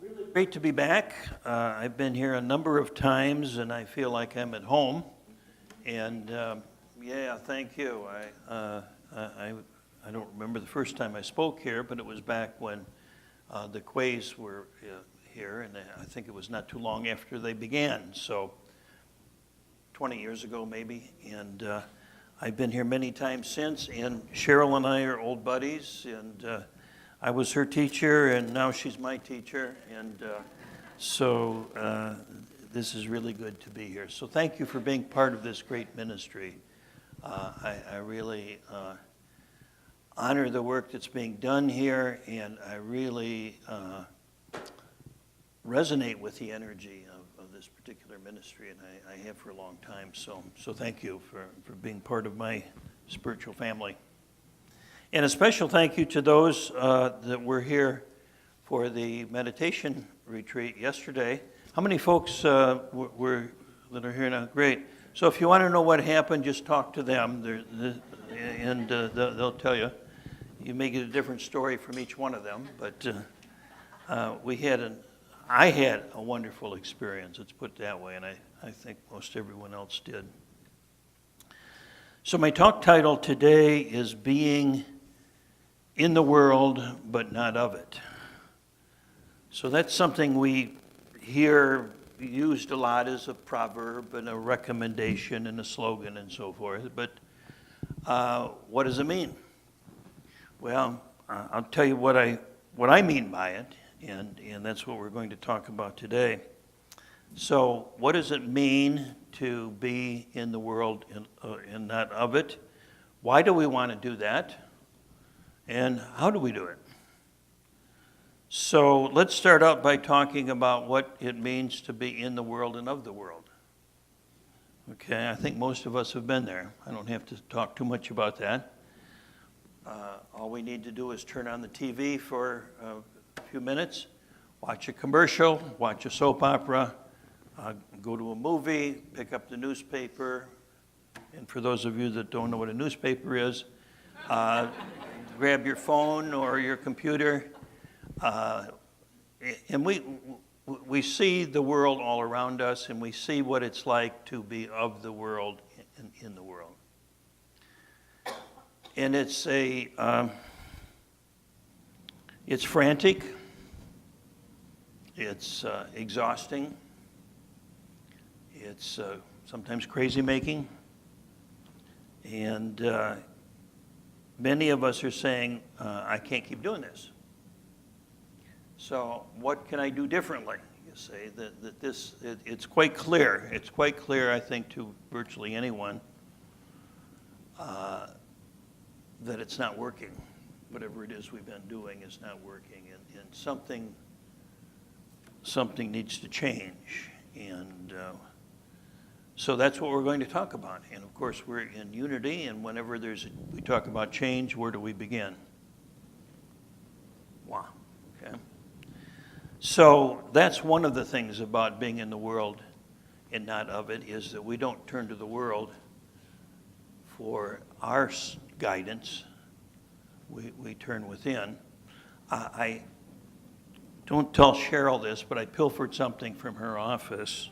Really great to be back. I've been here a number of times, and I feel like I'm at home. And yeah, thank you. I don't remember the first time I spoke here, but it was back when the Quays were here, and I think it was not too long after they began. So 20 years ago, maybe. And I've been here many times since. And Cheryl and I are old buddies, and I was her teacher, and now she's my teacher, and so this is really good to be here. So thank you for being part of this great ministry. I really honor the work that's being done here, and I really resonate with the energy of this particular ministry, and I have for a long time. So thank you for being part of my spiritual family. And a special thank you to those that were here for the meditation retreat yesterday. How many folks that are here now? Great. So if you want to know what happened, just talk to them, and they'll tell you. You may get a different story from each one of them, but I had a wonderful experience, let's put it that way, and I think most everyone else did. So my talk title today is Being in the World, but Not of It. So that's something we hear used a lot as a proverb and a recommendation and a slogan and so forth. But what does it mean? Well, I'll tell you what I mean by it, and that's what we're going to talk about today. So what does it mean to be in the world and not of it? Why do we want to do that? And how do we do it? So let's start out by talking about what it means to be in the world and of the world. Okay, I think most of us have been there. I don't have to talk too much about that. All we need to do is turn on the TV for a few minutes, watch a commercial, watch a soap opera, go to a movie, pick up the newspaper, and for those of you that don't know what a newspaper is, grab your phone or your computer, and we see the world all around us, and we see what it's like to be of the world and in the world. And it's frantic, it's exhausting, it's sometimes crazy-making, and many of us are saying, I can't keep doing this. So what can I do differently? You say that it's quite clear. It's quite clear, I think, to virtually anyone that it's not working. Whatever it is we've been doing is not working, and something needs to change. And so that's what we're going to talk about. And of course, we're in unity, and whenever we talk about change, where do we begin? Wow. Okay. So that's one of the things about being in the world and not of it, is that we don't turn to the world for our guidance. We turn within. I don't tell Cheryl this, but I pilfered something from her office.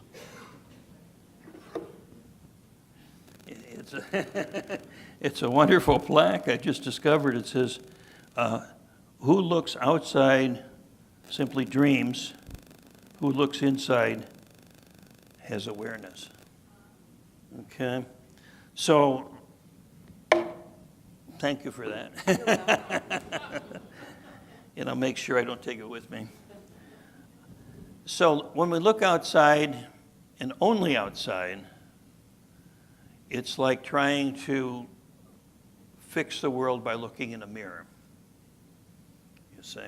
It's a wonderful plaque I just discovered. It says, who looks outside simply dreams, who looks inside has awareness. Okay? So, thank you for that. And I'll make sure I don't take it with me. So, when we look outside, and only outside, it's like trying to fix the world by looking in a mirror. You see?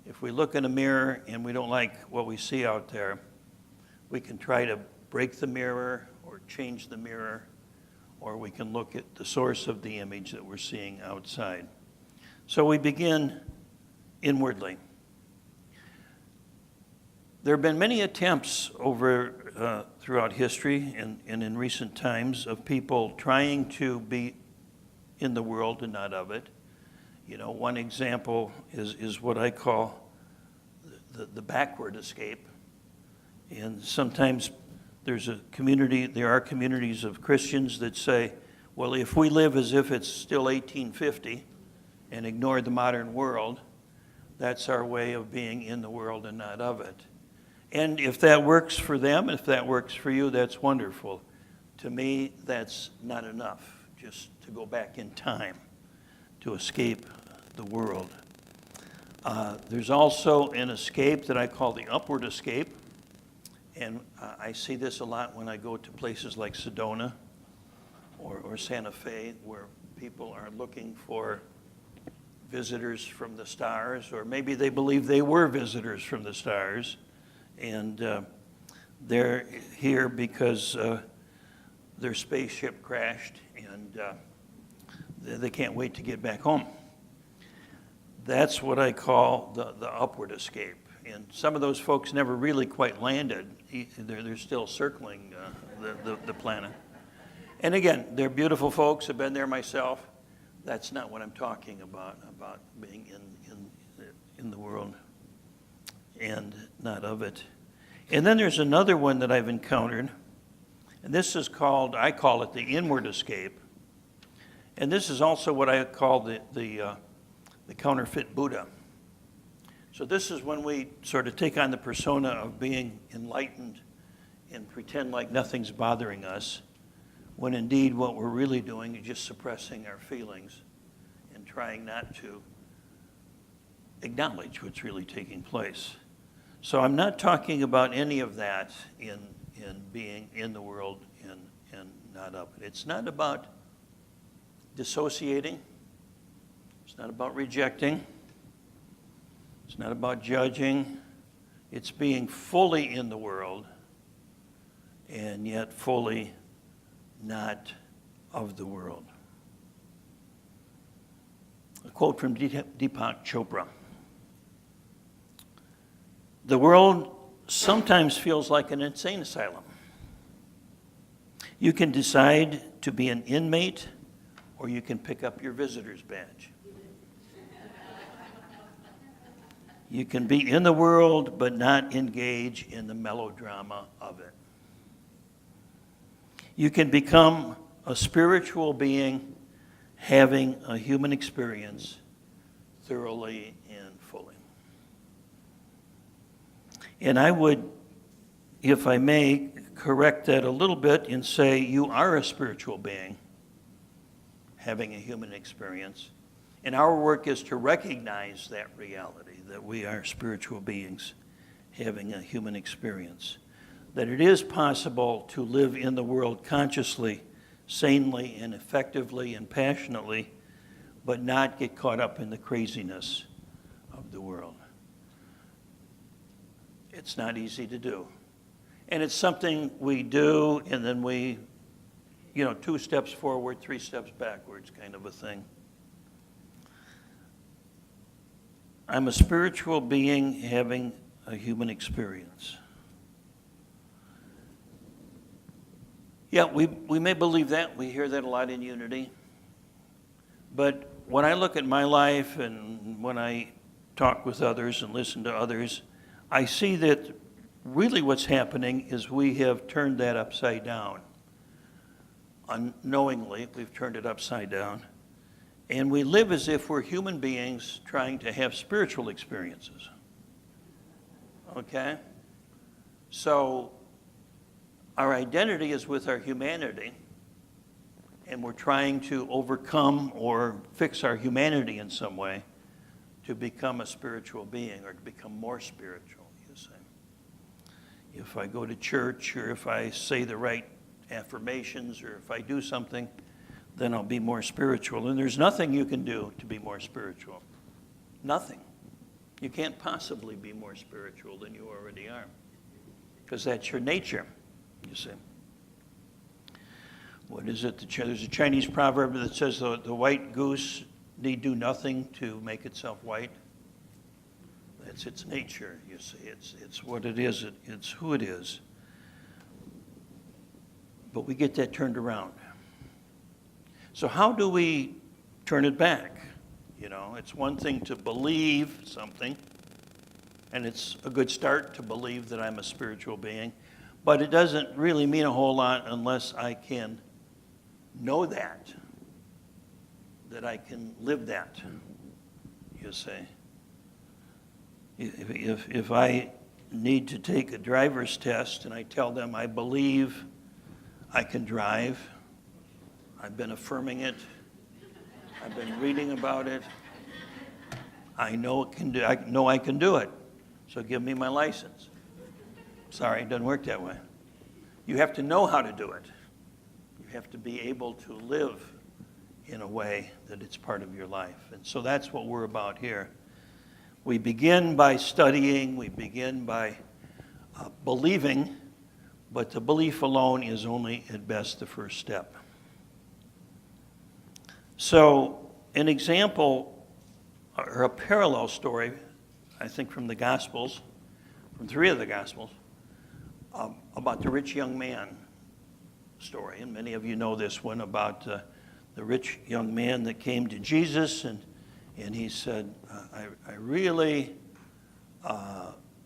If we look in a mirror and we don't like what we see out there, we can try to break the mirror or change the mirror, or we can look at the source of the image that we're seeing outside. So we begin inwardly. There have been many attempts throughout history and in recent times of people trying to be in the world and not of it. You know, one example is what I call the the backward escape. And sometimes there are communities of Christians that say, well, if we live as if it's still 1850 and ignore the modern world, that's our way of being in the world and not of it. And if that works for them, if that works for you, that's wonderful. To me, that's not enough, just to go back in time to escape the world. There's also an escape that I call the upward escape. And I see this a lot when I go to places like Sedona or Santa Fe, where people are looking for visitors from the stars, or maybe they believe they were visitors from the stars, and they're here because their spaceship crashed, and they can't wait to get back home. That's what I call the upward escape. And some of those folks never really quite landed. They're still circling the planet. And again, they're beautiful folks. I've been there myself. That's not what I'm talking about being in the world and not of it. And then there's another one that I've encountered, and this is I call it the inward escape. And this is also what I call the counterfeit Buddha. So this is when we sort of take on the persona of being enlightened and pretend like nothing's bothering us, when indeed what we're really doing is just suppressing our feelings and trying not to acknowledge what's really taking place. So I'm not talking about any of that in being in the world and not of it. It's not about dissociating. It's not about rejecting. It's not about judging. It's being fully in the world and yet fully not of the world. A quote from Deepak Chopra. The world sometimes feels like an insane asylum. You can decide to be an inmate, or you can pick up your visitor's badge. You can be in the world but not engage in the melodrama of it. You can become a spiritual being having a human experience thoroughly and fully. And I would, if I may, correct that a little bit and say you are a spiritual being having a human experience. And our work is to recognize that reality, that we are spiritual beings having a human experience. That it is possible to live in the world consciously, sanely, and effectively and passionately, but not get caught up in the craziness of the world. It's not easy to do. And it's something we do, and then we, 2 steps forward, 3 steps backwards kind of a thing. I'm a spiritual being having a human experience. Yeah, we may believe that. We hear that a lot in Unity. But when I look at my life and when I talk with others and listen to others, I see that really what's happening is we have turned that upside down. Unknowingly, we've turned it upside down. And we live as if we're human beings trying to have spiritual experiences. Okay? So our identity is with our humanity, and we're trying to overcome or fix our humanity in some way to become a spiritual being or to become more spiritual, you say. If I go to church or if I say the right affirmations or if I do something, then I'll be more spiritual. And there's nothing you can do to be more spiritual. Nothing. You can't possibly be more spiritual than you already are, because that's your nature, you see. What is it? There's a Chinese proverb that says the white goose need do nothing to make itself white. That's its nature, you see. It's what it is. It's who it is. But we get that turned around. So how do we turn it back? It's one thing to believe something, And it's a good start to believe that I'm a spiritual being. But it doesn't really mean a whole lot unless I can know that I can live that, you see. If I need to take a driver's test and I tell them I believe I can drive, I've been affirming it, I've been reading about it, I know I can do it, so give me my license. Sorry, it doesn't work that way. You have to know how to do it. You have to be able to live in a way that it's part of your life. And so that's what we're about here. We begin by studying, we begin by believing, but the belief alone is only at best the first step. So an example or a parallel story, I think from the Gospels, from 3 of the Gospels, about the rich young man story. And many of you know this one about the rich young man that came to Jesus, and he said, I really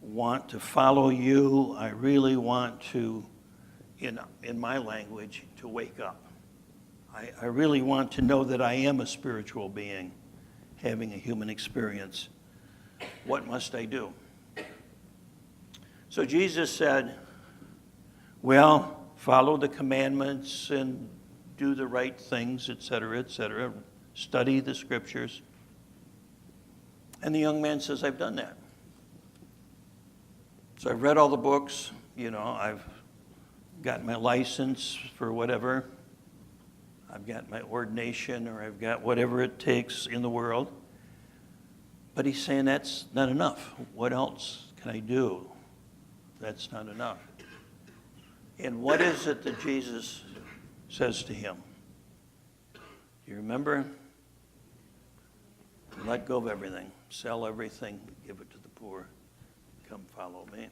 want to follow you. I really want to, in my language, to wake up. I really want to know that I am a spiritual being having a human experience. What must I do? So Jesus said, well, follow the commandments and do the right things, etc., etc. Study the scriptures. And the young man says, I've done that. So I've read all the books, I've got my license for whatever. I've got my ordination, or I've got whatever it takes in the world. But he's saying that's not enough. What else can I do? That's not enough. And what is it that Jesus says to him? Do you remember? Let go of everything. Sell everything. Give it to the poor. Come follow me.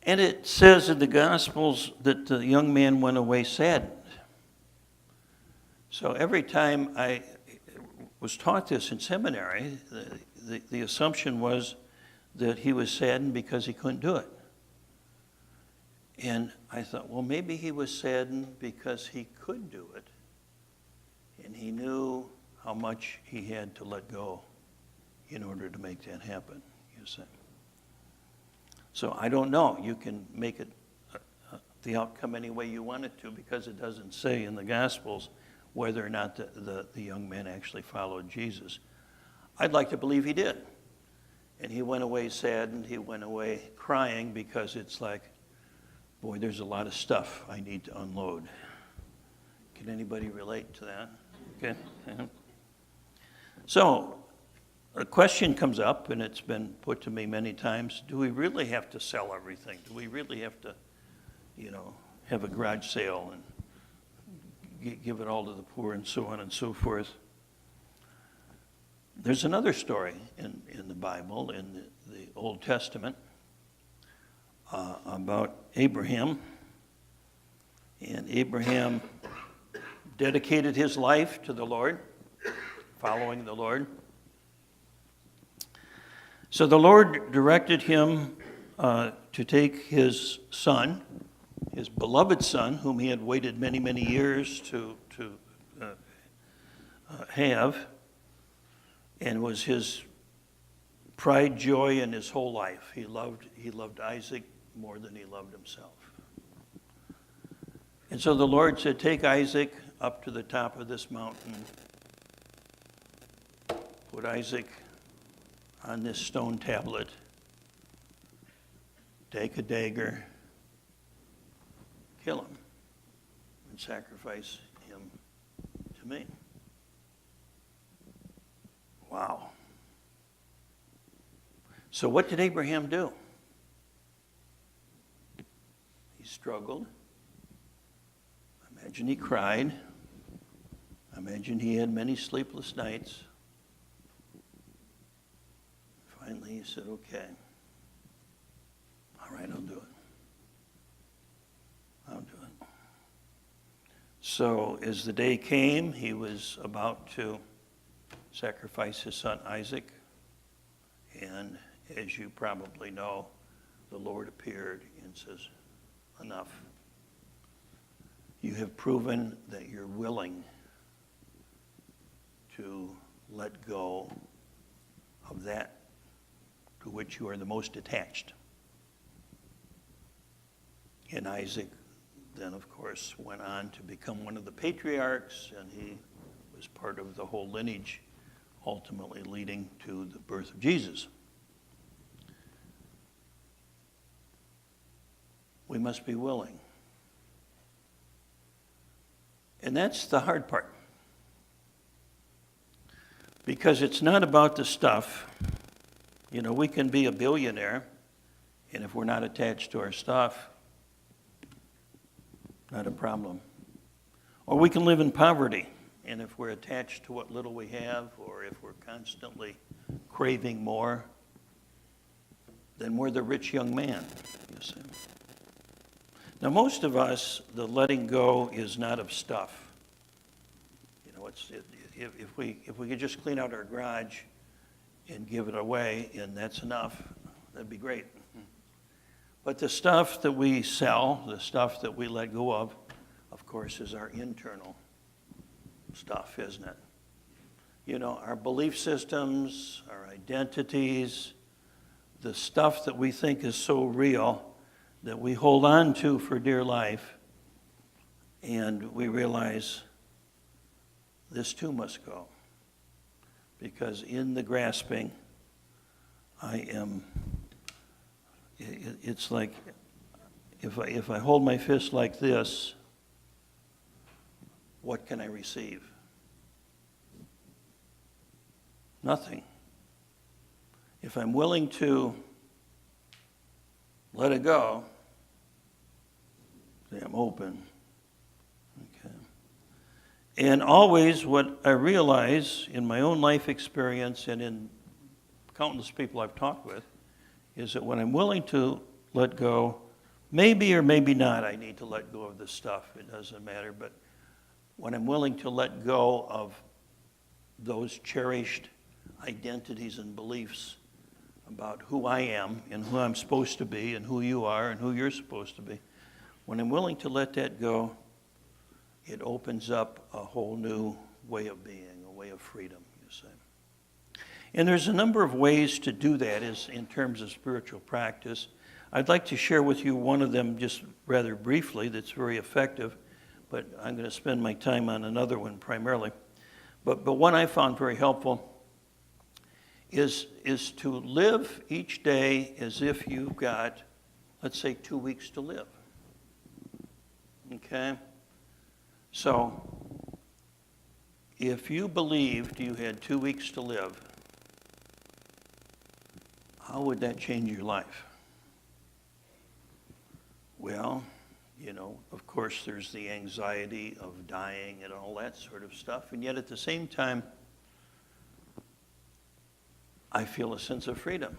And it says in the Gospels that the young man went away saddened. So every time I was taught this in seminary, the assumption was that he was saddened because he couldn't do it. And I thought, well, maybe he was saddened because he could do it, and he knew how much he had to let go in order to make that happen, you see. So I don't know. You can make it the outcome any way you want it to, because it doesn't say in the Gospels whether or not the young man actually followed Jesus. I'd like to believe he did. And he went away saddened. He went away crying, because it's like, boy, there's a lot of stuff I need to unload. Can anybody relate to that? Okay. Yeah. So a question comes up, and it's been put to me many times. Do we really have to sell everything? Do we really have to, have a garage sale and give it all to the poor and so on and so forth? There's another story in the Bible, in the Old Testament, about Abraham. And Abraham dedicated his life to the Lord, following the Lord. So the Lord directed him to take his son, his beloved son, whom he had waited many, many years to have, and was his pride, joy in his whole life. He loved Isaac more than he loved himself. And so the Lord said, take Isaac up to the top of this mountain. Put Isaac on this stone tablet. Take a dagger. Kill him. And sacrifice him to me. Wow. So what did Abraham do? He struggled. I imagine he cried. I imagine he had many sleepless nights. Finally, he said, okay, all right, I'll do it. I'll do it. So as the day came, he was about to sacrifice his son Isaac. And as you probably know, the Lord appeared and says, enough. You have proven that you're willing to let go of that to which you are the most attached. And Isaac then, of course, went on to become one of the patriarchs, and he was part of the whole lineage, ultimately leading to the birth of Jesus. We must be willing. And that's the hard part. Because it's not about the stuff. You know, we can be a billionaire, and if we're not attached to our stuff, not a problem. Or we can live in poverty, and if we're attached to what little we have, or if we're constantly craving more, then we're the rich young man, you see. Now, most of us, the letting go is not of stuff. You know, if we could just clean out our garage and give it away, and that's enough, that'd be great. But the stuff that we sell, the stuff that we let go of course, is our internal stuff, isn't it? You know, our belief systems, our identities, the stuff that we think is so real that we hold on to for dear life, and we realize this too must go. Because in the grasping, it's like if I hold my fist like this, what can I receive? Nothing. If I'm willing to let it go, say I'm open. Okay. And always what I realize in my own life experience and in countless people I've talked with is that when I'm willing to let go, maybe or maybe not I need to let go of this stuff. It doesn't matter. But when I'm willing to let go of those cherished identities and beliefs about who I am and who I'm supposed to be and who you are and who you're supposed to be, when I'm willing to let that go, it opens up a whole new way of being, a way of freedom, you say. And there's a number of ways to do that is in terms of spiritual practice. I'd like to share with you one of them just rather briefly that's very effective, but I'm going to spend my time on another one primarily. But one I found very helpful is to live each day as if you've got, let's say, 2 weeks to live. Okay? So, if you believed you had 2 weeks to live, how would that change your life? Well, you know, of course, there's the anxiety of dying and all that sort of stuff. And yet at the same time, I feel a sense of freedom.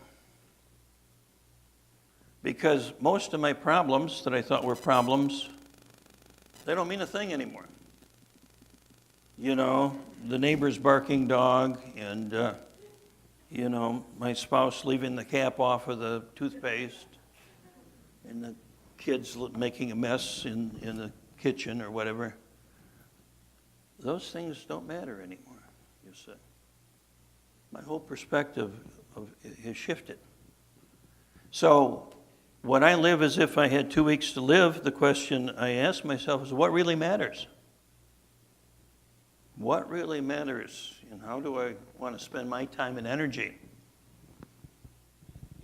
Because most of my problems that I thought were problems, they don't mean a thing anymore. You know, the neighbor's barking dog and, you know, my spouse leaving the cap off of the toothpaste and the kids making a mess in the kitchen or whatever. Those things don't matter anymore, you see. My whole perspective has shifted. So when I live as if I had 2 weeks to live, the question I ask myself is, what really matters? What really matters? And how do I want to spend my time and energy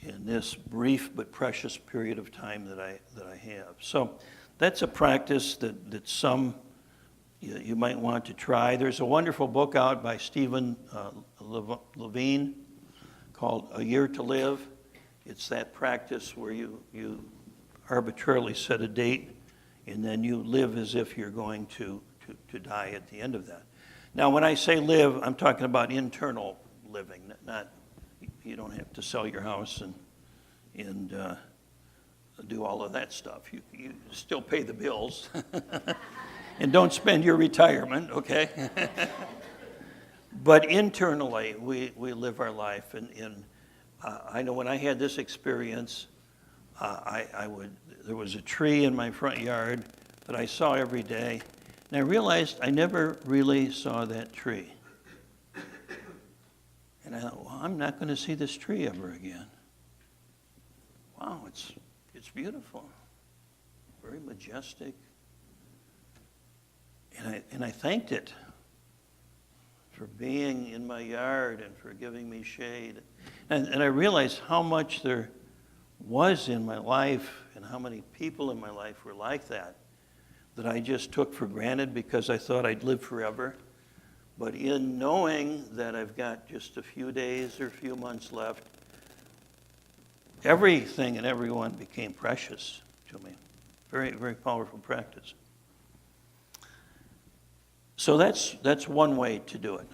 in this brief but precious period of time that I have? So that's a practice that some you might want to try. There's a wonderful book out by Stephen Levine called A Year to Live. It's that practice where you arbitrarily set a date and then you live as if you're going to die at the end of that. Now, when I say live, I'm talking about internal living, not you don't have to sell your house and do all of that stuff. You still pay the bills and don't spend your retirement, okay? But internally, we live our life, and I know when I had this experience, there was a tree in my front yard that I saw every day, and I realized I never really saw that tree. And I thought, well, I'm not going to see this tree ever again. Wow, it's beautiful, very majestic. And I thanked it for being in my yard and for giving me shade. And I realized how much there was in my life and how many people in my life were like that I just took for granted because I thought I'd live forever. But in knowing that I've got just a few days or a few months left, everything and everyone became precious to me. Very, very powerful practice. So that's one way to do it.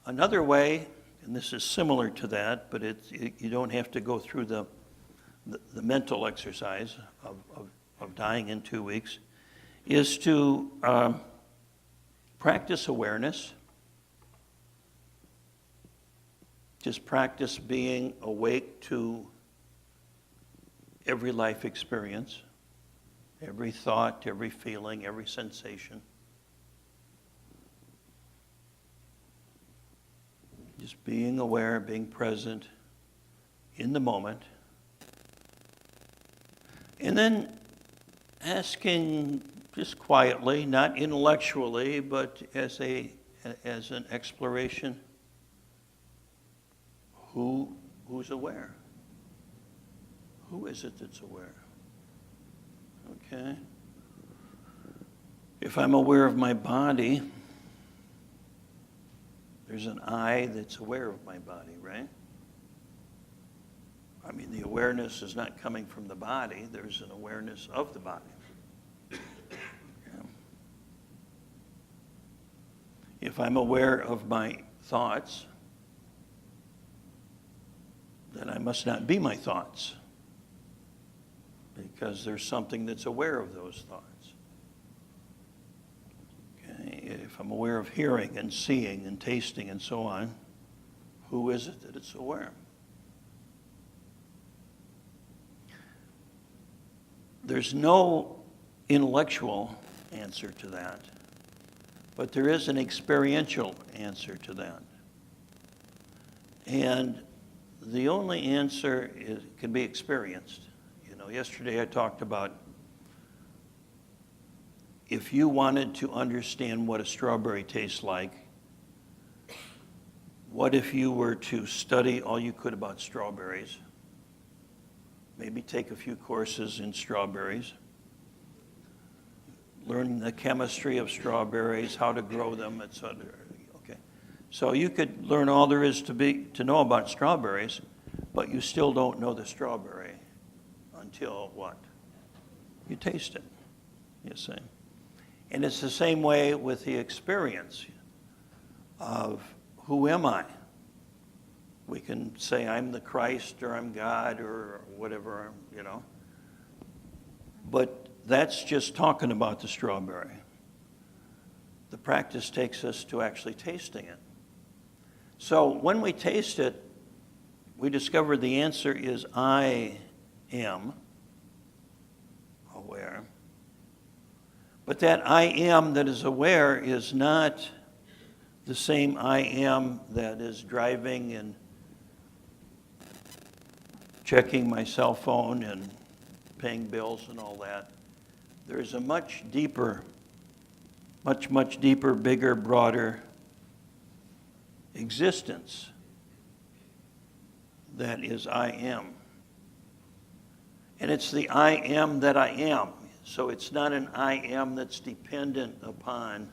Another way, and this is similar to that, but you don't have to go through the mental exercise of dying in 2 weeks, is to practice awareness. Just practice being awake to every life experience, every thought, every feeling, every sensation. Just being aware, being present in the moment. And then asking just quietly, not intellectually, but as an exploration, who's aware? Who is it that's aware? Okay. If I'm aware of my body, there's an I that's aware of my body, right? I mean, the awareness is not coming from the body. There's an awareness of the body. Yeah. If I'm aware of my thoughts, then I must not be my thoughts, because there's something that's aware of those thoughts. Okay. If I'm aware of hearing and seeing and tasting and so on, who is it that it's aware? There's no intellectual answer to that, but there is an experiential answer to that. And the only answer can be experienced. You know, yesterday I talked about if you wanted to understand what a strawberry tastes like, what if you were to study all you could about strawberries? Maybe take a few courses in strawberries, learn the chemistry of strawberries, how to grow them, etc. Okay, so you could learn all there is to know about strawberries, but you still don't know the strawberry until what? You taste it, you see. And it's the same way with the experience of who am I? We can say I'm the Christ or I'm God or whatever, you know. But that's just talking about the strawberry. The practice takes us to actually tasting it. So when we taste it, we discover the answer is I am aware. But that I am that is aware is not the same I am that is driving and checking my cell phone and paying bills and all that. There's a much deeper, much deeper, bigger, broader existence that is I am. And it's the I am that I am. So it's not an I am that's dependent upon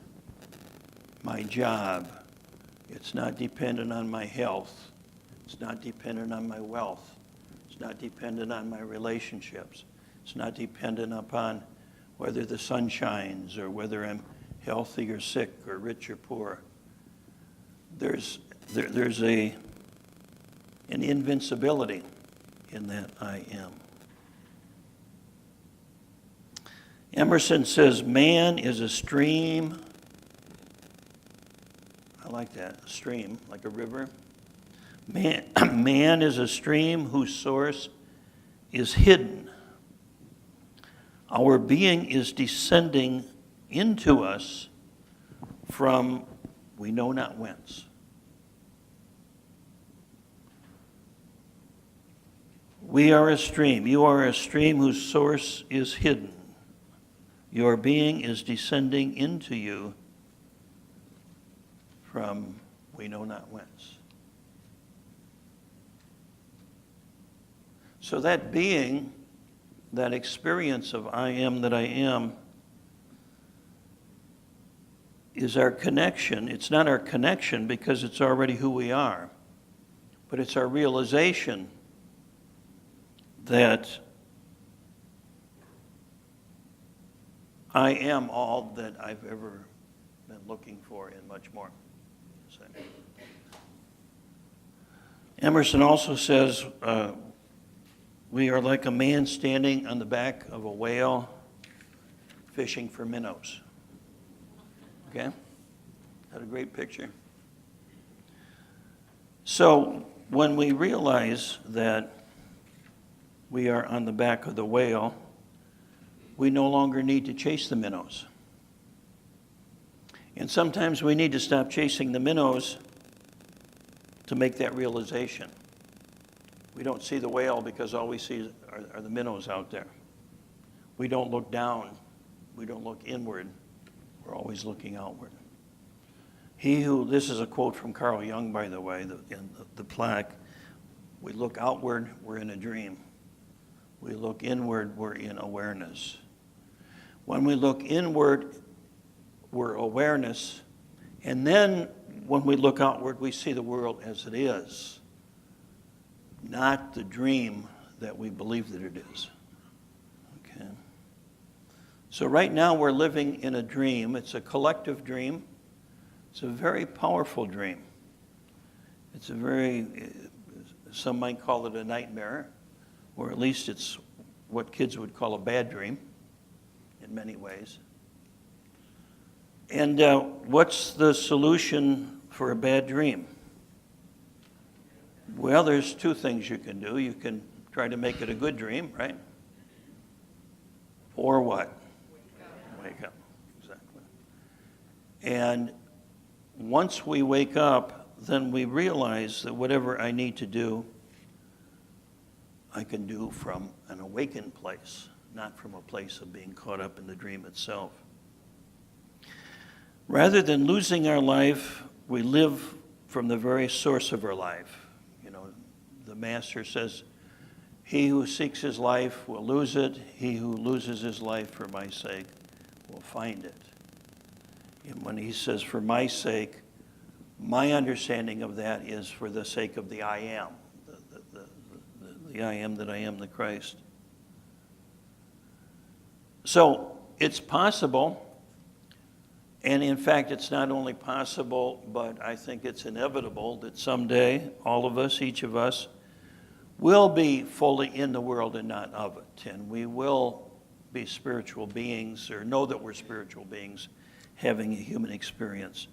my job. It's not dependent on my health. It's not dependent on my wealth. It's not dependent on my relationships. It's not dependent upon whether the sun shines or whether I'm healthy or sick or rich or poor. There's an invincibility in that I am. Emerson says, man is a stream. I like that, a stream, like a river. Man is a stream whose source is hidden. Our being is descending into us from we know not whence. We are a stream. You are a stream whose source is hidden. Your being is descending into you from we know not whence. So that being, that experience of I am that I am, is our connection. It's not our connection because it's already who we are, but it's our realization that I am all that I've ever been looking for and much more. Emerson also says, we are like a man standing on the back of a whale fishing for minnows. Okay? That a great picture? So when we realize that we are on the back of the whale, we no longer need to chase the minnows. And sometimes we need to stop chasing the minnows to make that realization. We don't see the whale because all we see are the minnows out there. We don't look down. We don't look inward. We're always looking outward. This is a quote from Carl Jung, by the way, in the plaque. We look outward, we're in a dream. We look inward, we're in awareness. When we look inward, we're awareness. And then when we look outward, we see the world as it is, not the dream that we believe that it is. Okay. So right now we're living in a dream. It's a collective dream. It's a very powerful dream. It's some might call it a nightmare, or at least it's what kids would call a bad dream in many ways. And what's the solution for a bad dream? Well, there's two things you can do. You can try to make it a good dream, right? Or what? Wake up. Exactly. And once we wake up, then we realize that whatever I need to do, I can do from an awakened place, not from a place of being caught up in the dream itself. Rather than losing our life, we live from the very source of our life. You know, the Master says, he who seeks his life will lose it. He who loses his life for my sake will find it. And when he says, for my sake, my understanding of that is for the sake of the I am, the I am that I am, the Christ. So it's possible. And in fact, it's not only possible, but I think it's inevitable that someday all of us, each of us, will be fully in the world and not of it. And we will be spiritual beings, or know that we're spiritual beings having a human experience.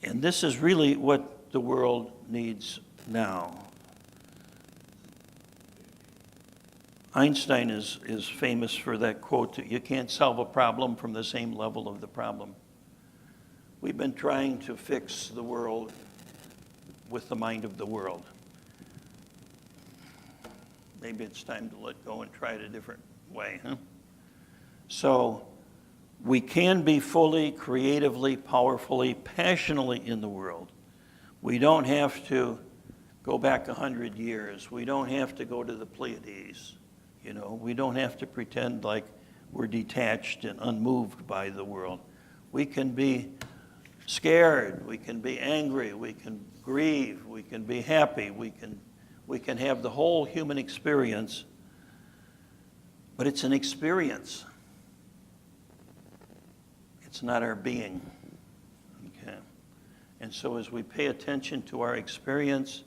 And this is really what the world needs now. Einstein is famous for that quote that you can't solve a problem from the same level of the problem. We've been trying to fix the world with the mind of the world. Maybe it's time to let go and try it a different way, huh? So we can be fully, creatively, powerfully, passionately in the world. We don't have to go back 100 years. We don't have to go to the Pleiades. You know, we don't have to pretend like we're detached and unmoved by the world. We can be scared, we can be angry, we can grieve, we can be happy, we can have the whole human experience, but it's an experience. It's not our being. Okay. And so as we pay attention to our experience,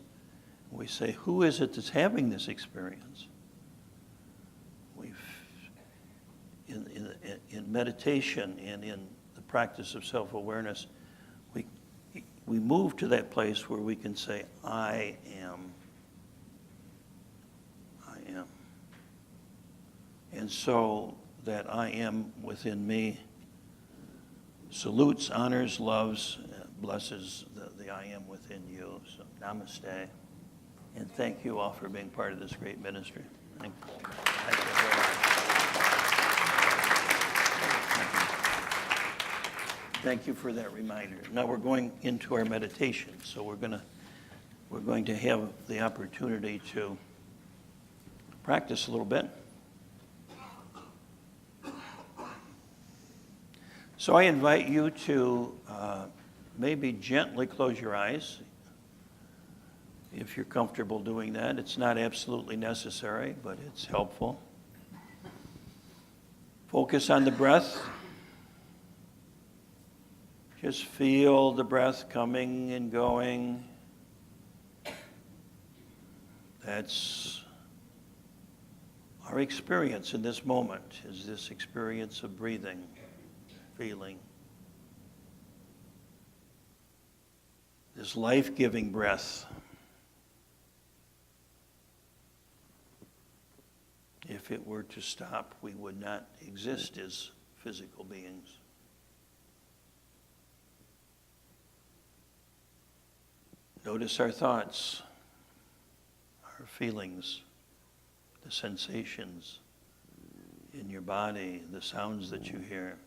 we say, who is it that's having this experience? In meditation and in the practice of self-awareness, we move to that place where we can say, I am. I am. And so that I am within me salutes, honors, loves, blesses the I am within you. So namaste. And thank you all for being part of this great ministry. Thank you. Thank you very much. Thank you for that reminder. Now we're going into our meditation, so we're going to have the opportunity to practice a little bit. So I invite you to maybe gently close your eyes if you're comfortable doing that. It's not absolutely necessary, but it's helpful. Focus on the breath. Just feel the breath coming and going. That's our experience in this moment, is this experience of breathing, feeling. This life-giving breath. If it were to stop, we would not exist as physical beings. Notice our thoughts, our feelings, the sensations in your body, the sounds that you hear.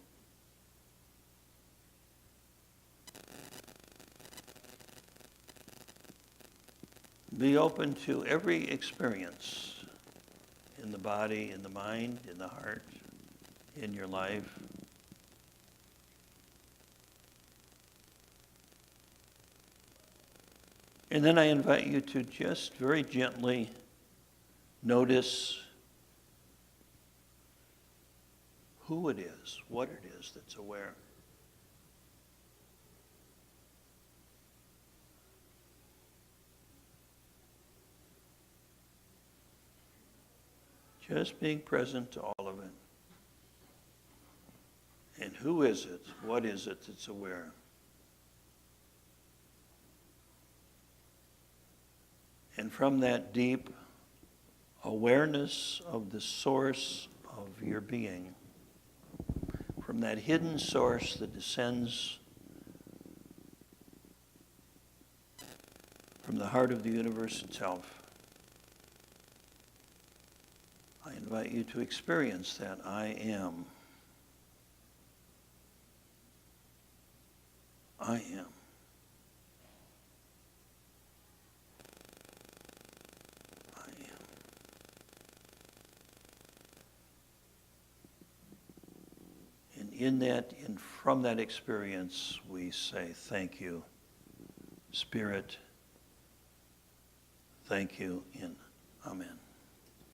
Be open to every experience in the body, in the mind, in the heart, in your life. And then I invite you to just very gently notice who it is, what it is that's aware. Just being present to all of it. And who is it? What is it that's aware? And from that deep awareness of the source of your being, from that hidden source that descends from the heart of the universe itself, I invite you to experience that I am. I am. In that, and from that experience, we say, thank you, Spirit. Thank you, and Amen.